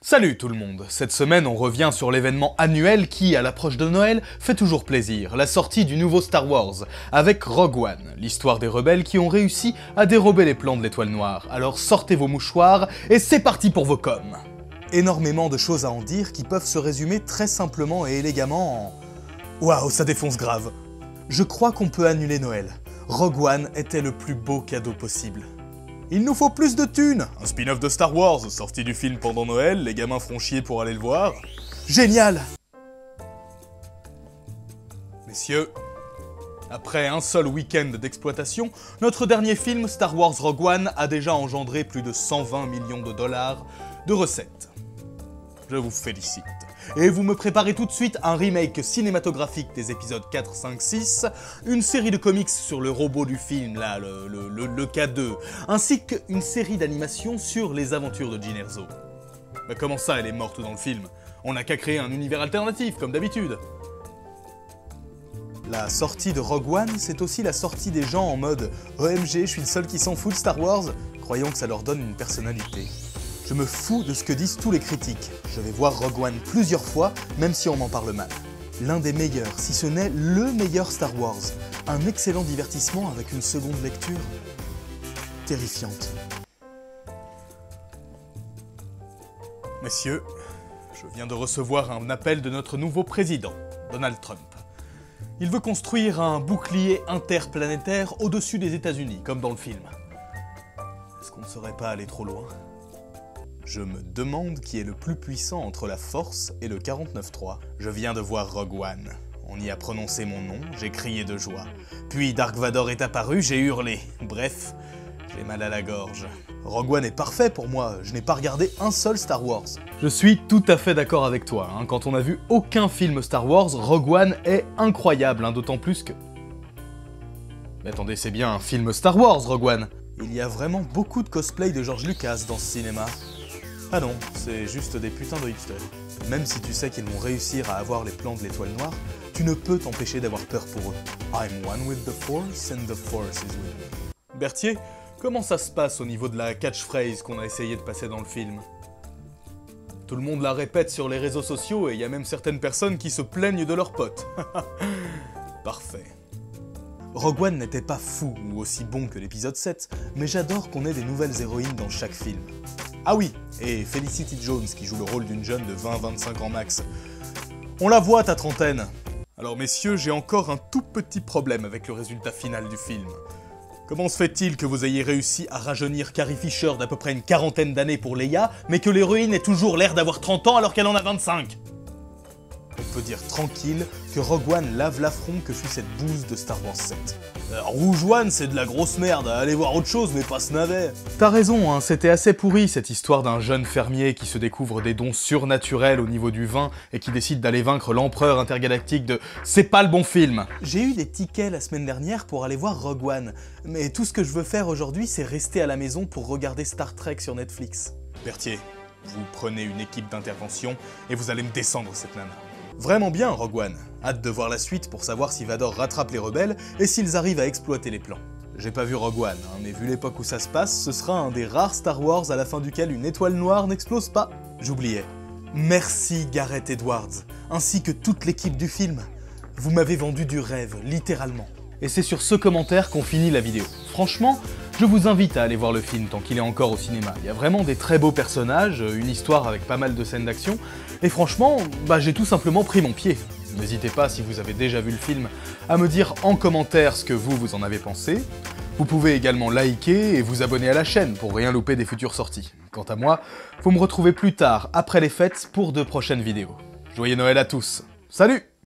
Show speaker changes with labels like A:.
A: Salut tout le monde. Cette semaine on revient sur l'événement annuel qui, à l'approche de Noël, fait toujours plaisir, la sortie du nouveau Star Wars, avec Rogue One, l'histoire des rebelles qui ont réussi à dérober les plans de l'Étoile Noire. Alors sortez vos mouchoirs et c'est parti pour vos coms. Énormément de choses à en dire qui peuvent se résumer très simplement et élégamment en... Waouh, ça défonce grave. Je crois qu'on peut annuler Noël. Rogue One était le plus beau cadeau possible. Il nous faut plus de thunes! Un spin-off de Star Wars, sorti du film pendant Noël, les gamins feront chier pour aller le voir. Génial! Messieurs, après un seul week-end d'exploitation, notre dernier film, Star Wars Rogue One, a déjà engendré plus de 120 millions de dollars de recettes. Je vous félicite. Et vous me préparez tout de suite un remake cinématographique des épisodes 4, 5, 6, une série de comics sur le robot du film, là, le K2, ainsi qu'une série d'animations sur les aventures de Jyn Erso. Mais comment ça, elle est morte dans le film? On n'a qu'à créer un univers alternatif, comme d'habitude. La sortie de Rogue One, c'est aussi la sortie des gens en mode « OMG, je suis le seul qui s'en fout de Star Wars », croyant que ça leur donne une personnalité. Je me fous de ce que disent tous les critiques. Je vais voir Rogue One plusieurs fois, même si on m'en parle mal. L'un des meilleurs, si ce n'est le meilleur Star Wars. Un excellent divertissement avec une seconde lecture terrifiante. Messieurs, je viens de recevoir un appel de notre nouveau président, Donald Trump. Il veut construire un bouclier interplanétaire au-dessus des États-Unis, comme dans le film. Est-ce qu'on ne serait pas allé trop loin ? Je me demande qui est le plus puissant entre la Force et le 49.3. Je viens de voir Rogue One. On y a prononcé mon nom, j'ai crié de joie. Puis Dark Vador est apparu, j'ai hurlé. Bref, j'ai mal à la gorge. Rogue One est parfait pour moi, je n'ai pas regardé un seul Star Wars. Je suis tout à fait d'accord avec toi, hein. Quand on n'a vu aucun film Star Wars, Rogue One est incroyable, hein, d'autant plus que... Mais attendez, c'est bien un film Star Wars, Rogue One. Il y a vraiment beaucoup de cosplay de George Lucas dans ce cinéma. Ah non, c'est juste des putains de hipsters. Même si tu sais qu'ils vont réussir à avoir les plans de l'Étoile Noire, tu ne peux t'empêcher d'avoir peur pour eux. I'm one with the Force and the Force is with me. Berthier, comment ça se passe au niveau de la catchphrase qu'on a essayé de passer dans le film? Tout le monde la répète sur les réseaux sociaux et il y a même certaines personnes qui se plaignent de leurs potes. Parfait. Rogue One n'était pas fou ou aussi bon que l'épisode 7, mais j'adore qu'on ait des nouvelles héroïnes dans chaque film. Ah oui, et Felicity Jones qui joue le rôle d'une jeune de 20-25 ans max. On la voit ta trentaine. Alors messieurs, j'ai encore un tout petit problème avec le résultat final du film. Comment se fait-il que vous ayez réussi à rajeunir Carrie Fisher d'à peu près une quarantaine d'années pour Leia, mais que l'héroïne ait toujours l'air d'avoir 30 ans alors qu'elle en a 25 ? On peut dire tranquille que Rogue One lave l'affront que fut cette bouse de Star Wars 7. Rouge One, c'est de la grosse merde, allez voir autre chose, mais pas ce navet. T'as raison, hein, c'était assez pourri cette histoire d'un jeune fermier qui se découvre des dons surnaturels au niveau du vin et qui décide d'aller vaincre l'empereur intergalactique de... C'est pas le bon film. J'ai eu des tickets la semaine dernière pour aller voir Rogue One, mais tout ce que je veux faire aujourd'hui, c'est rester à la maison pour regarder Star Trek sur Netflix. Berthier, vous prenez une équipe d'intervention et vous allez me descendre cette nana. Vraiment bien, Rogue One. Hâte de voir la suite pour savoir si Vador rattrape les rebelles et s'ils arrivent à exploiter les plans. J'ai pas vu Rogue One, hein, mais vu l'époque où ça se passe, ce sera un des rares Star Wars à la fin duquel une étoile noire n'explose pas. J'oubliais. Merci Gareth Edwards, ainsi que toute l'équipe du film. Vous m'avez vendu du rêve, littéralement. Et c'est sur ce commentaire qu'on finit la vidéo. Franchement, je vous invite à aller voir le film tant qu'il est encore au cinéma. Il y a vraiment des très beaux personnages, une histoire avec pas mal de scènes d'action, et franchement, j'ai tout simplement pris mon pied. N'hésitez pas, si vous avez déjà vu le film, à me dire en commentaire ce que vous en avez pensé. Vous pouvez également liker et vous abonner à la chaîne pour rien louper des futures sorties. Quant à moi, vous me retrouvez plus tard, après les fêtes, pour de prochaines vidéos. Joyeux Noël à tous. Salut!